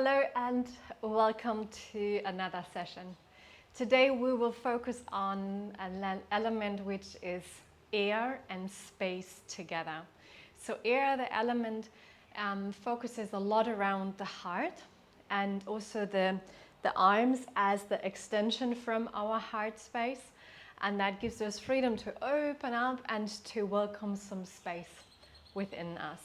Hello and welcome to another session. Today we will focus on an element which is air and space together. So air, the element, focuses a lot around the heart and also the arms as the extension from our heart space, and that gives us freedom to open up and to welcome some space within us.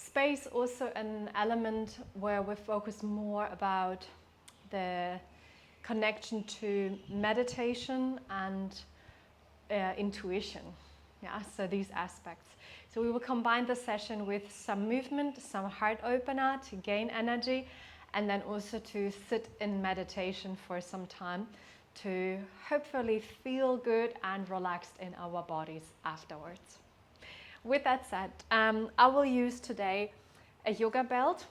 Space also an element where we focus more about the connection to meditation and intuition. Yeah, so these aspects. So we will combine the session with some movement, some heart opener to gain energy, and then also to sit in meditation for some time to hopefully feel good and relaxed in our bodies afterwards. With that said, I will use today a yoga belt.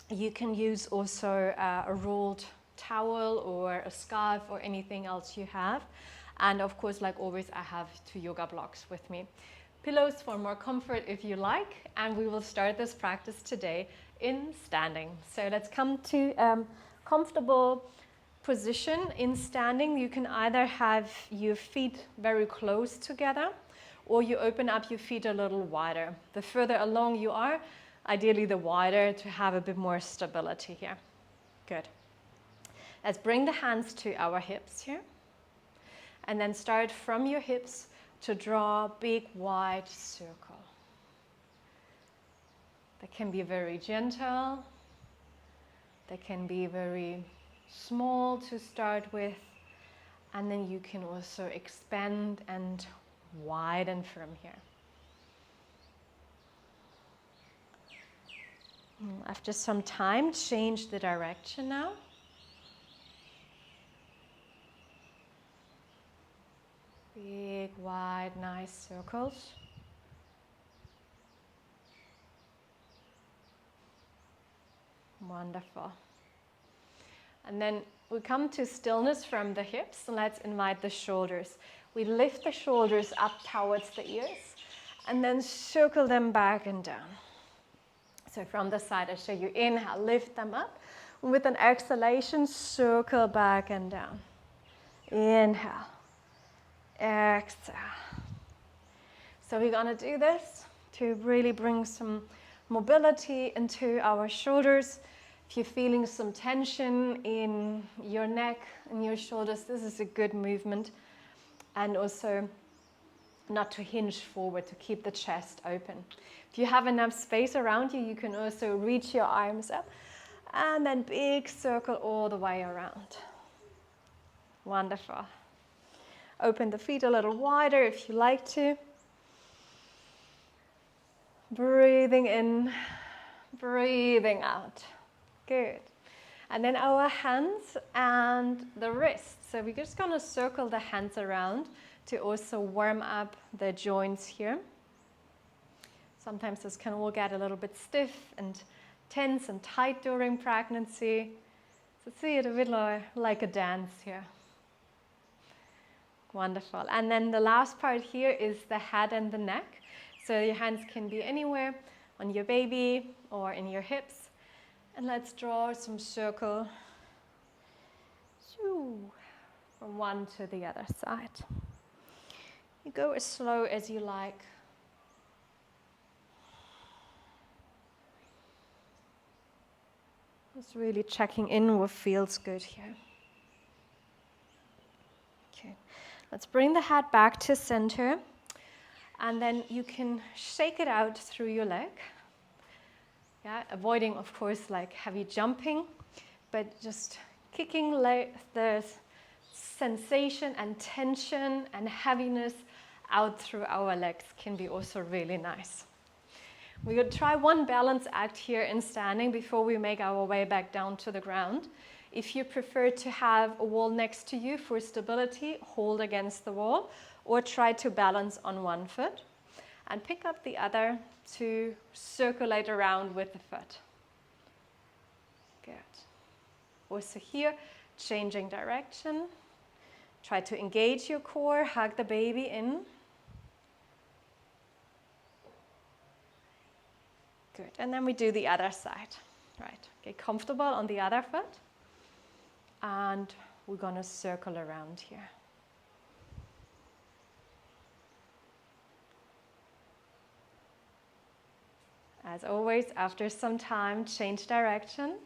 You can use also a rolled towel or a scarf or anything else you have. And of course, like always, I have 2 yoga blocks with me. Pillows for more comfort if you like. And we will start this practice today in standing. So let's come to comfortable position in standing. You can either have your feet very close together, or you open up your feet a little wider. The further along you are, ideally the wider, to have a bit more stability here. Good. Let's bring the hands to our hips here. And then start from your hips to draw a big wide circle. That can be very gentle. That can be very small to start with. And then you can also expand and widen from here. After some time, change the direction now. Big, wide, nice circles. Wonderful. And then we come to stillness from the hips. And let's invite the shoulders. We lift the shoulders up towards the ears and then circle them back and down. So from the side, I show you inhale, lift them up. With an exhalation, circle back and down. Inhale, exhale. So we're going to do this to really bring some mobility into our shoulders. If you're feeling some tension in your neck and your shoulders, this is a good movement. And also not to hinge forward, to keep the chest open. If you have enough space around you, you can also reach your arms up and then big circle all the way around. Wonderful. Open the feet a little wider if you like to. Breathing in, breathing out. Good. And then our hands and the wrists. So we're just going to circle the hands around to also warm up the joints here. Sometimes this can all get a little bit stiff and tense and tight during pregnancy. So see it a bit like a dance here. Wonderful. And then the last part here is the head and the neck. So your hands can be anywhere on your baby or in your hips. And let's draw some circle from one to the other side. You go as slow as you like. Just really checking in what feels good here. Okay, let's bring the head back to center. And then you can shake it out through your leg. Yeah, avoiding, of course, like heavy jumping, but just kicking the sensation and tension and heaviness out through our legs can be also really nice. We will try one balance act here in standing before we make our way back down to the ground. If you prefer to have a wall next to you for stability, hold against the wall or try to balance on one foot and pick up the other to circulate around with the foot. Good. Also here, changing direction. Try to engage your core, hug the baby in. Good, and then we do the other side. Right, get comfortable on the other foot. And we're gonna circle around here. As always, after some time, change direction.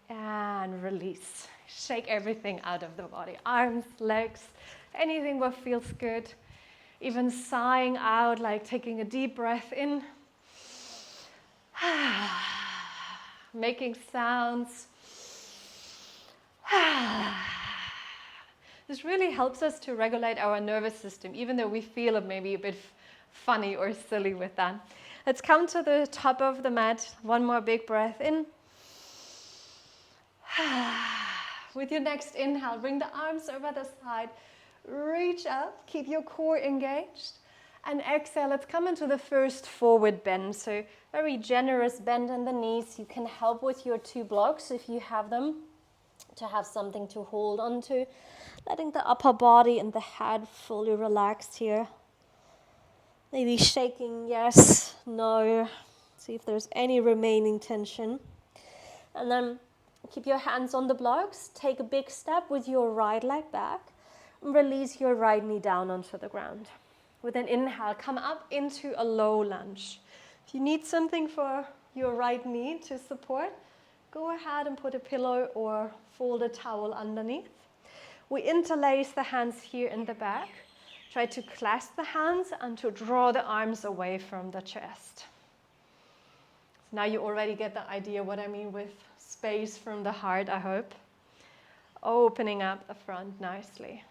And release. Shake everything out of the body. Arms, legs, anything what feels good. Even sighing out, like taking a deep breath in. Making sounds. This really helps us to regulate our nervous system, even though we feel it maybe a bit funny or silly with that. Let's come to the top of the mat. One more big breath in. With your next inhale, bring the arms over the side. Reach up, keep your core engaged. And exhale, let's come into the first forward bend. So very generous bend in the knees. You can help with your 2 blocks if you have them, to have something to hold on to. Letting the upper body and the head fully relaxed here. Maybe shaking yes, no. See if there's any remaining tension. And then keep your hands on the blocks. Take a big step with your right leg back. And release your right knee down onto the ground. With an inhale, come up into a low lunge. If you need something for your right knee to support, go ahead and put a pillow or fold a towel underneath. We interlace the hands here in the back. Try to clasp the hands and to draw the arms away from the chest. So now you already get the idea what I mean with space from the heart, I hope. Opening up the front nicely.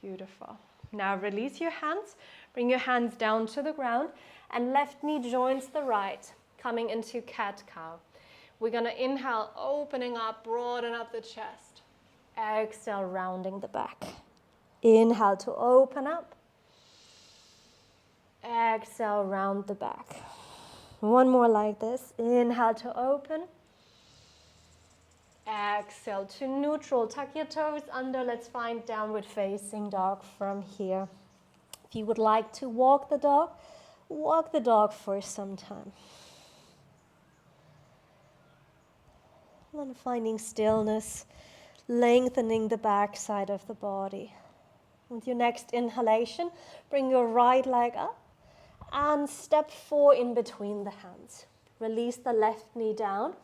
Beautiful. Now release your hands. Bring your hands down to the ground and left knee joins the right, coming into cat-cow. We're going to inhale, opening up, broaden up the chest. Exhale, rounding the back. Inhale to open up. Exhale, round the back. One more like this. Inhale to open. Exhale to neutral. Tuck your toes under. Let's find downward facing dog from here. If you would like to walk the dog for some time. And finding stillness, lengthening the back side of the body. With your next inhalation, bring your right leg up and step 4 in between the hands. Release the left knee down.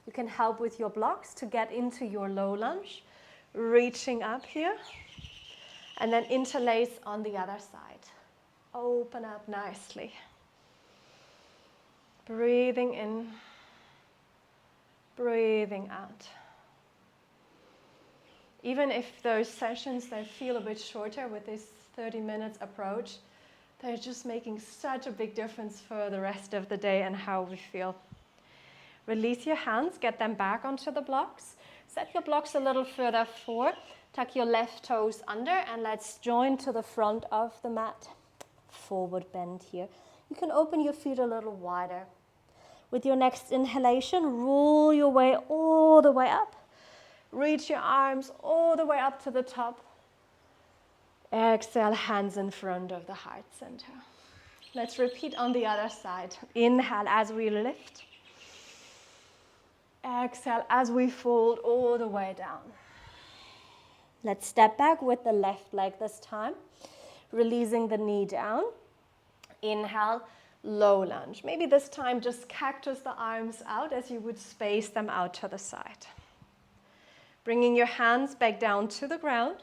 You can help with your blocks to get into your low lunge, reaching up here, and then interlace on the other side. Open up nicely. Breathing in, breathing out. Even if those sessions, they feel a bit shorter with this 30 minutes approach, they're just making such a big difference for the rest of the day and how we feel. Release your hands, get them back onto the blocks. Set your blocks a little further forward. Tuck your left toes under and let's join to the front of the mat. Forward bend here. You can open your feet a little wider. With your next inhalation, roll your way all the way up. Reach your arms all the way up to the top. Exhale, hands in front of the heart center. Let's repeat on the other side. Inhale as we lift. Exhale as we fold all the way down. Let's step back with the left leg this time. Releasing the knee down. Inhale, low lunge. Maybe this time just cactus the arms out as you would space them out to the side. Bringing your hands back down to the ground.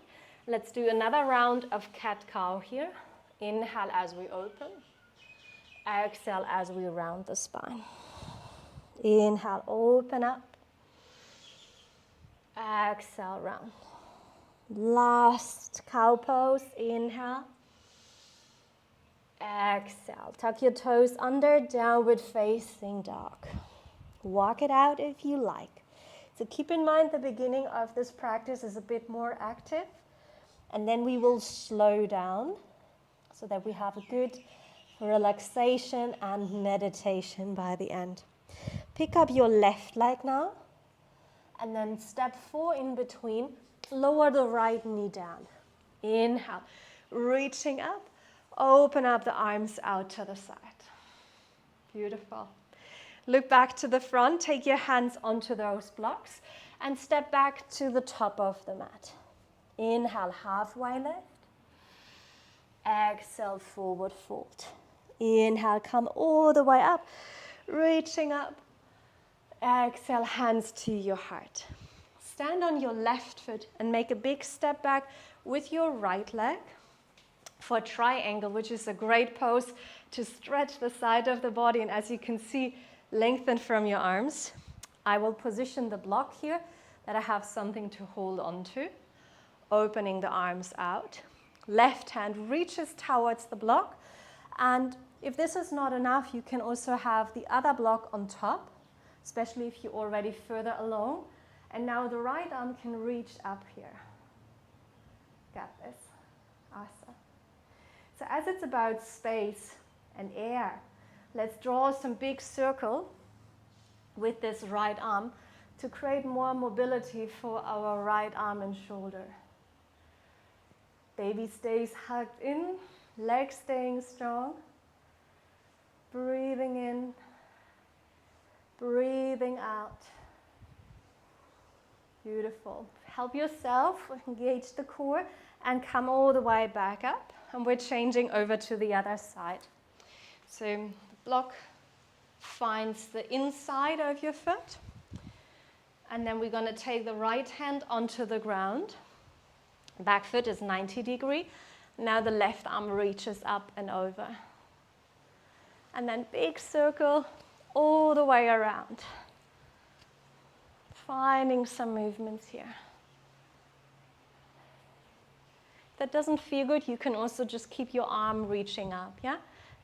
Let's do another round of cat-cow here. Inhale as we open. Exhale as we round the spine. Inhale, open up. Exhale, round. Last cow pose. Inhale. Exhale. Tuck your toes under, downward facing dog. Walk it out if you like. So keep in mind the beginning of this practice is a bit more active. And then we will slow down so that we have a good relaxation and meditation by the end. Pick up your left leg now. And then step 4 in between. Lower the right knee down. Inhale. reaching up. Open up the arms out to the side. Beautiful. Look back to the front, take your hands onto those blocks and step back to the top of the mat. Inhale, halfway lift. Exhale, forward fold. Inhale, come all the way up, reaching up. Exhale, hands to your heart. Stand on your left foot and make a big step back with your right leg for a triangle, which is a great pose to stretch the side of the body. And as you can see, lengthen from your arms. I will position the block here that I have something to hold on to. Opening the arms out. Left hand reaches towards the block. And if this is not enough, you can also have the other block on top, especially if you're already further along. And now the right arm can reach up here. Got this. Awesome. So as it's about space and air, let's draw some big circle with this right arm to create more mobility for our right arm and shoulder. Baby stays hugged in, legs staying strong. Breathing in, breathing out. Beautiful. Help yourself, engage the core and come all the way back up. And we're changing over to the other side. So the block finds the inside of your foot. And then we're going to take the right hand onto the ground. Back foot is 90 degrees. Now the left arm reaches up and over. And then big circle all the way around. Finding some movements here. If that doesn't feel good, you can also just keep your arm reaching up, yeah?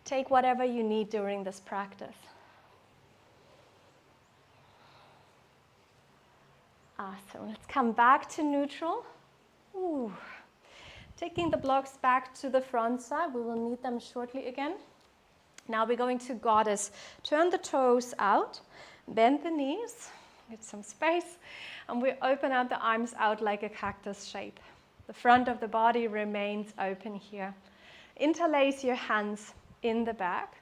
Take whatever you need during this practice. Awesome. Let's come back to neutral. Ooh. Taking the blocks back to the front side. We will need them shortly again. Now we're going to goddess. Turn the toes out, bend the knees, get some space, and we open up the arms out like a cactus shape. The front of the body remains open here. Interlace your hands in the back,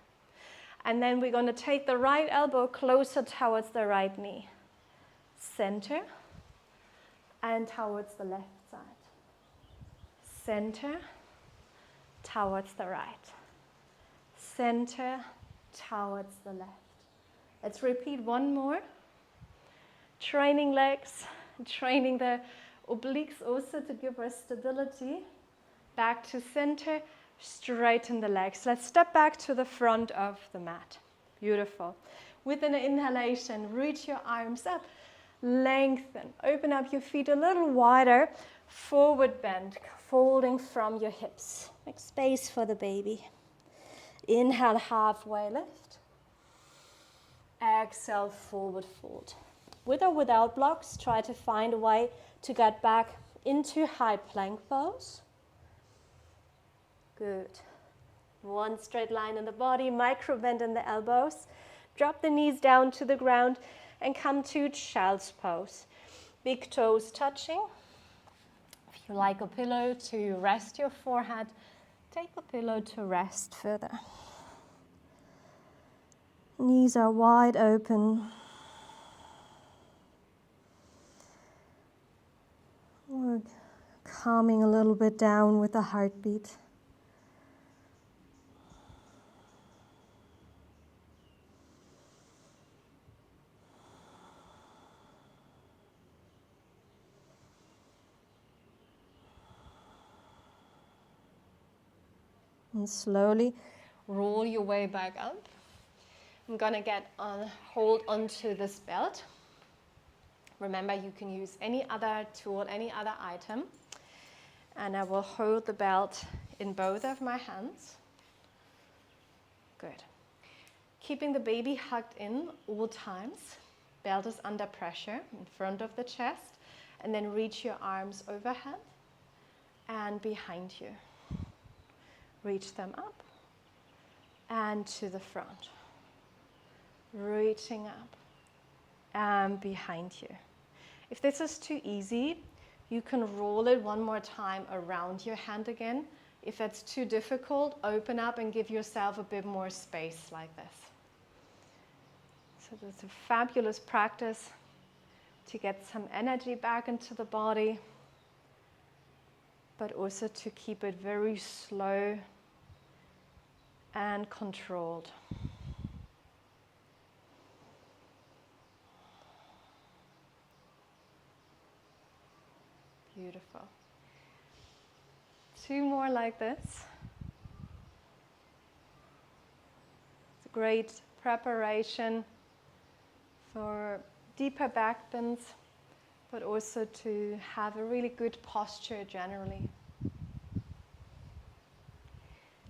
and then we're going to take the right elbow closer towards the right knee. Center, and towards the left side. Center, towards the right. Center, towards the left. Let's repeat one more. Training legs, training the obliques also to give us stability. Back to center, straighten the legs. Let's step back to the front of the mat. Beautiful. With an inhalation, reach your arms up, lengthen, open up your feet a little wider, forward bend, folding from your hips. Make space for the baby. Inhale, halfway lift. Exhale, forward fold. With or without blocks, try to find a way to get back into high plank pose. Good. One straight line in the body, micro bend in the elbows. Drop the knees down to the ground and come to child's pose. Big toes touching. If you like a pillow to rest your forehead, take a pillow to rest further. Knees are wide open. We're calming a little bit down with the heartbeat. And slowly roll your way back up. I'm going to get on, hold onto this belt. Remember, you can use any other tool, any other item. And I will hold the belt in both of my hands. Good. Keeping the baby hugged in all times. Belt is under pressure in front of the chest. And then reach your arms overhead and behind you. Reach them up and to the front. Reaching up and behind you. If this is too easy, you can roll it one more time around your hand again If that's too difficult, open up and give yourself a bit more space like this. So it's a fabulous practice to get some energy back into the body, but also to keep it very slow and controlled. Beautiful. 2 more like this. It's a great preparation for deeper back bends, but also to have a really good posture generally.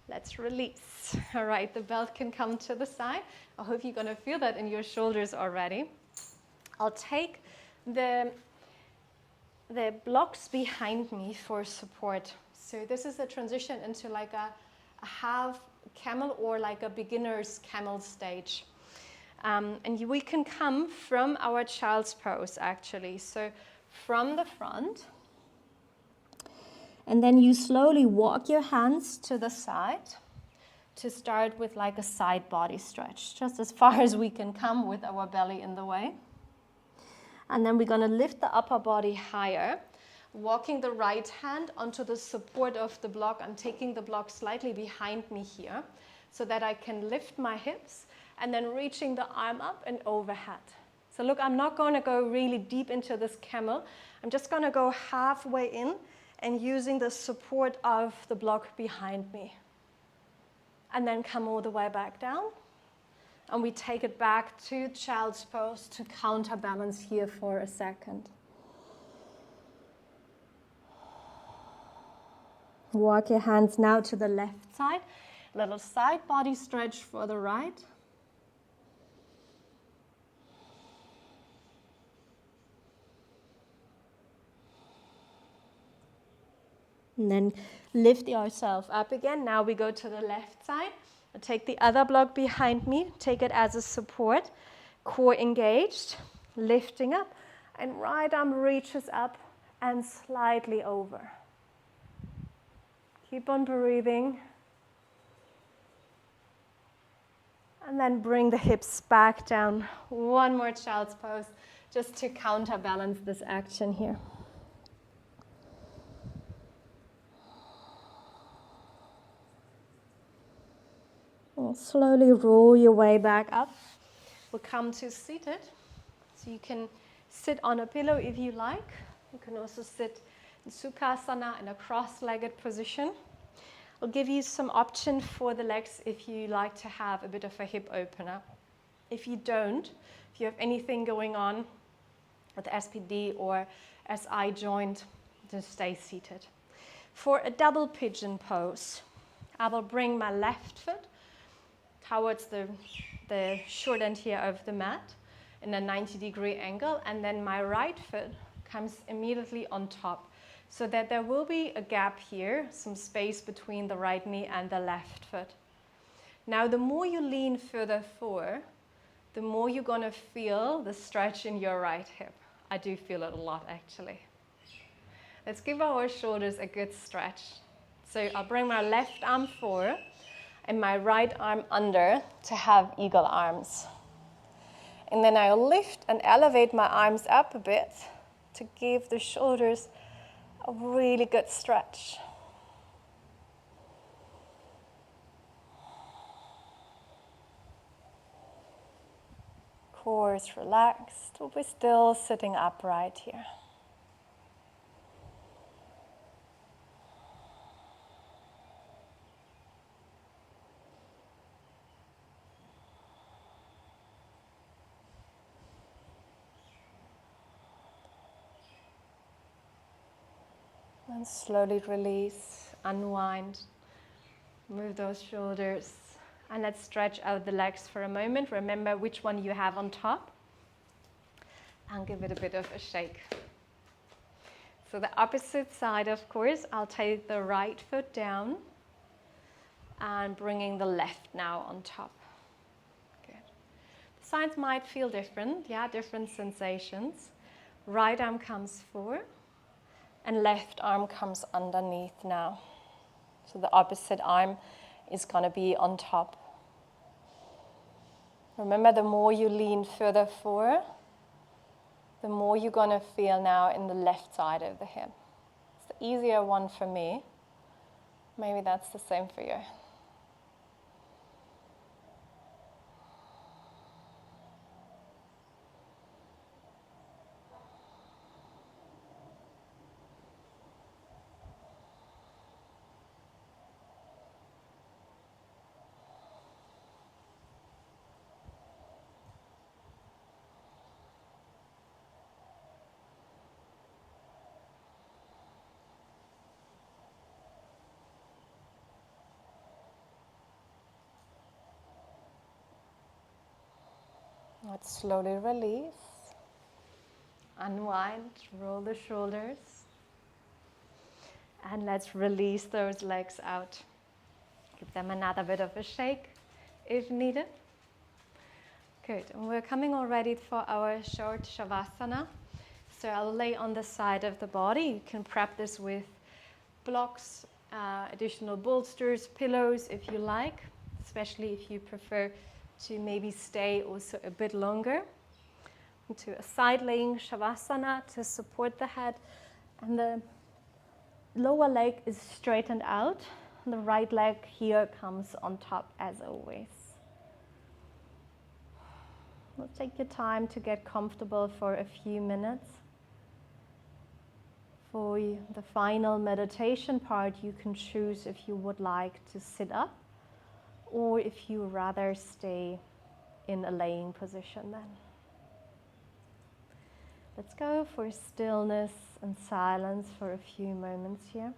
Let's release. All right, the belt can come to the side. I hope you're going to feel that in your shoulders already. I'll take the blocks behind me for support. So this is a transition into like a half camel or like a beginner's camel stage. And we can come from our child's pose actually. So from the front. And then you slowly walk your hands to the side to start with like a side body stretch, just as far as we can come with our belly in the way. And then we're going to lift the upper body higher, walking the right hand onto the support of the block. I'm taking the block slightly behind me here so that I can lift my hips and then reaching the arm up and overhead. So look, I'm not going to go really deep into this camel. I'm just going to go halfway in and using the support of the block behind me. And then come all the way back down. And we take it back to child's pose to counterbalance here for a second. Walk your hands now to the left side. Little side body stretch for the right. And then lift yourself up again. Now we go to the left side. I take the other block behind me, take it as a support, core engaged, lifting up, and right arm reaches up and slightly over. Keep on breathing. And then bring the hips back down. One more child's pose, just to counterbalance this action here. Slowly roll your way back up. We'll come to seated. So you can sit on a pillow if you like. You can also sit in Sukhasana in a cross-legged position. I'll give you some option for the legs if you like to have a bit of a hip opener. If you don't, if you have anything going on with SPD or SI joint, just stay seated. For a double pigeon pose, I will bring my left foot towards the short end here of the mat in a 90-degree angle, and then my right foot comes immediately on top, so that there will be a gap here, some space between the right knee and the left foot. Now, the more you lean further forward, the more you're going to feel the stretch in your right hip. I do feel it a lot, actually. Let's give our shoulders a good stretch. So I'll bring my left arm forward and my right arm under to have eagle arms. And then I'll lift and elevate my arms up a bit to give the shoulders a really good stretch. Core is relaxed, but we're still sitting upright here. And slowly release, unwind, move those shoulders, and let's stretch out the legs for a moment. Remember which one you have on top, and give it a bit of a shake. So the opposite side, of course, I'll take the right foot down and bringing the left now on top. Good. The sides might feel different, different sensations. Right arm comes forward. And left arm comes underneath now. So the opposite arm is going to be on top. Remember, the more you lean further forward, the more you're going to feel now in the left side of the hip. It's the easier one for me. Maybe that's the same for you. Let's slowly release. Unwind, roll the shoulders. And let's release those legs out. Give them another bit of a shake if needed. Good, and we're coming already for our short Shavasana. So I'll lay on the side of the body. You can prep this with blocks, additional bolsters, pillows if you like, especially if you prefer to maybe stay also a bit longer. Into a side laying Shavasana to support the head, and the lower leg is straightened out. The right leg here comes on top as always. We'll take your time to get comfortable for a few minutes. For the final meditation part, you can choose if you would like to sit up or if you rather stay in a laying position then. Let's go for stillness and silence for a few moments here.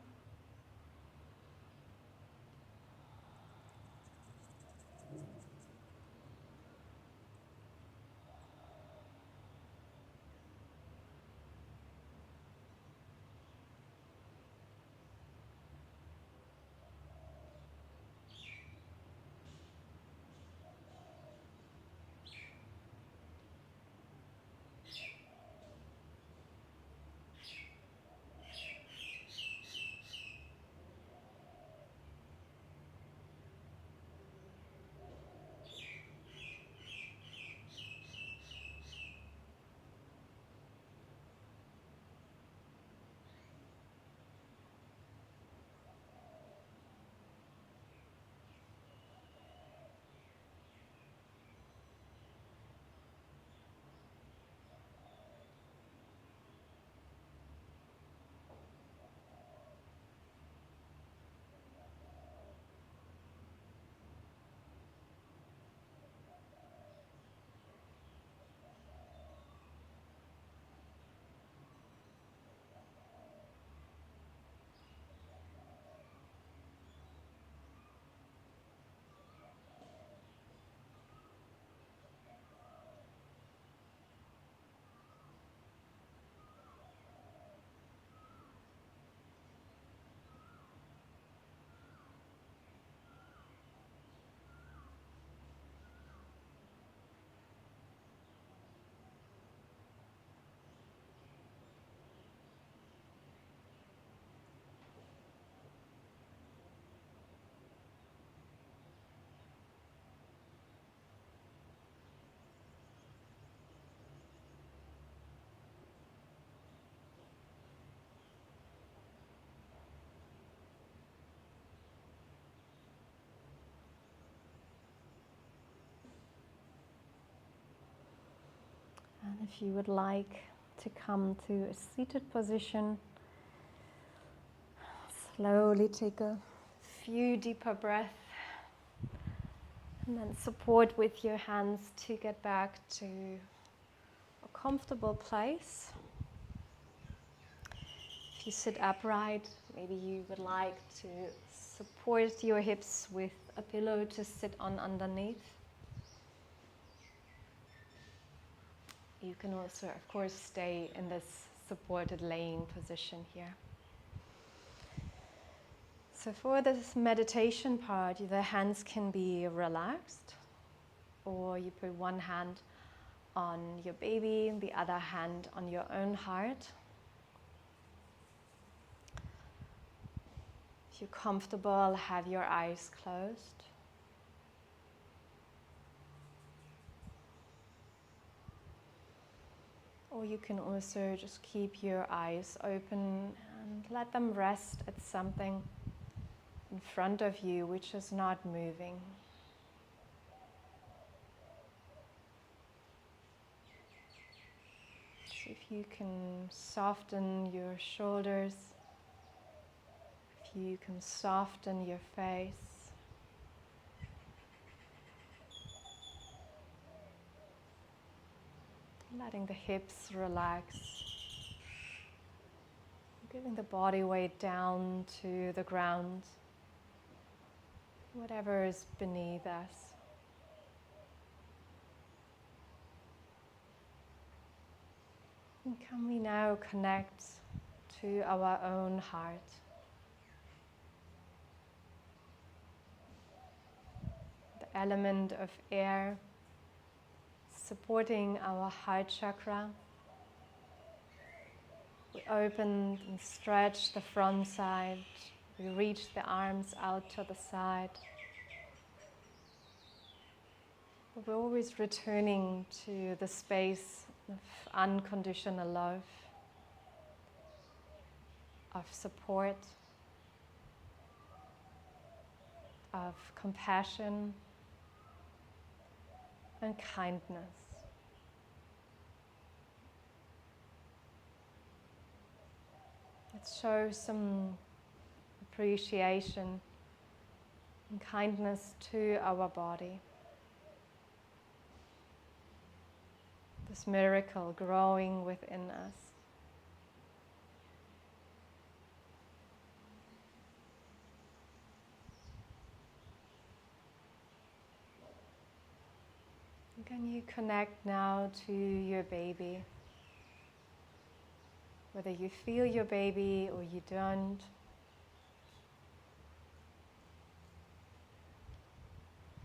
And if you would like to come to a seated position, slowly take a few deeper breaths and then support with your hands to get back to a comfortable place. If you sit upright, maybe you would like to support your hips with a pillow to sit on underneath. You can also, of course, stay in this supported laying position here. So for this meditation part, the hands can be relaxed, or you put one hand on your baby and the other hand on your own heart. If you're comfortable, have your eyes closed. Or you can also just keep your eyes open and let them rest at something in front of you which is not moving. So if you can soften your shoulders, if you can soften your face, letting the hips relax, giving the body weight down to the ground, whatever is beneath us. And can we now connect to our own heart? The element of air supporting our heart chakra. We open and stretch the front side. We reach the arms out to the side. We're always returning to the space of unconditional love, of support, of compassion and kindness. Let's show some appreciation and kindness to our body. This miracle growing within us. Can you connect now to your baby? Whether you feel your baby or you don't.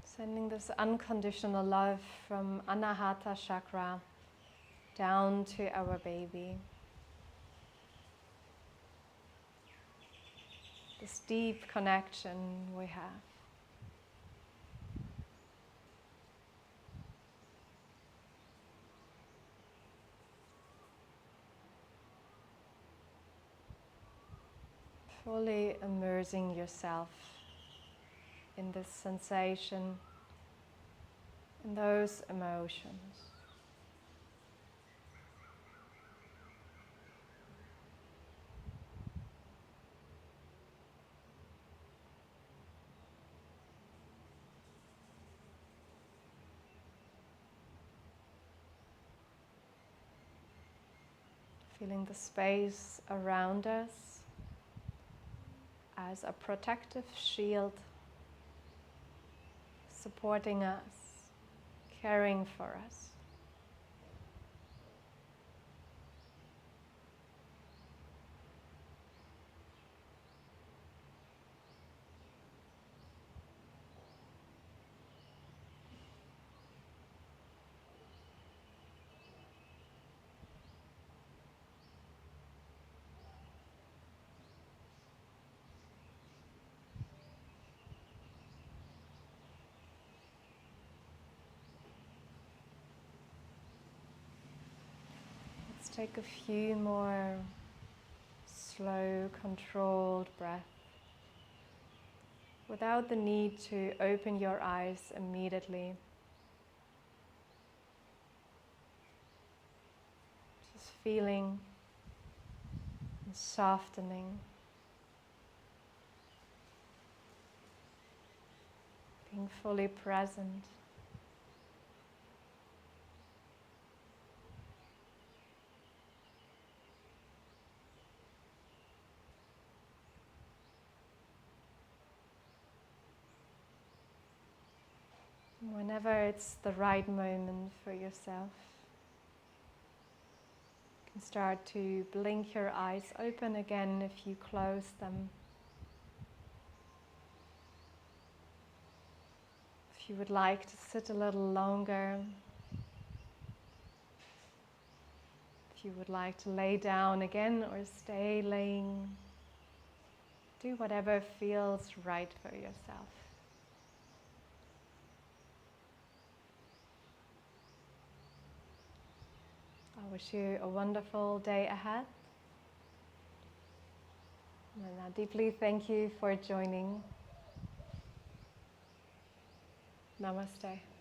Sending this unconditional love from Anahata chakra down to our baby. This deep connection we have. Fully immersing yourself in this sensation, in those emotions. Feeling the space around us as a protective shield, supporting us, caring for us. Let's take a few more slow, controlled breaths without the need to open your eyes immediately. Just feeling and softening, being fully present. Whenever it's the right moment for yourself, you can start to blink your eyes open again if you close them. If you would like to sit a little longer, if you would like to lay down again or stay laying, Do whatever feels right for yourself. I wish you a wonderful day ahead. And I deeply thank you for joining. Namaste.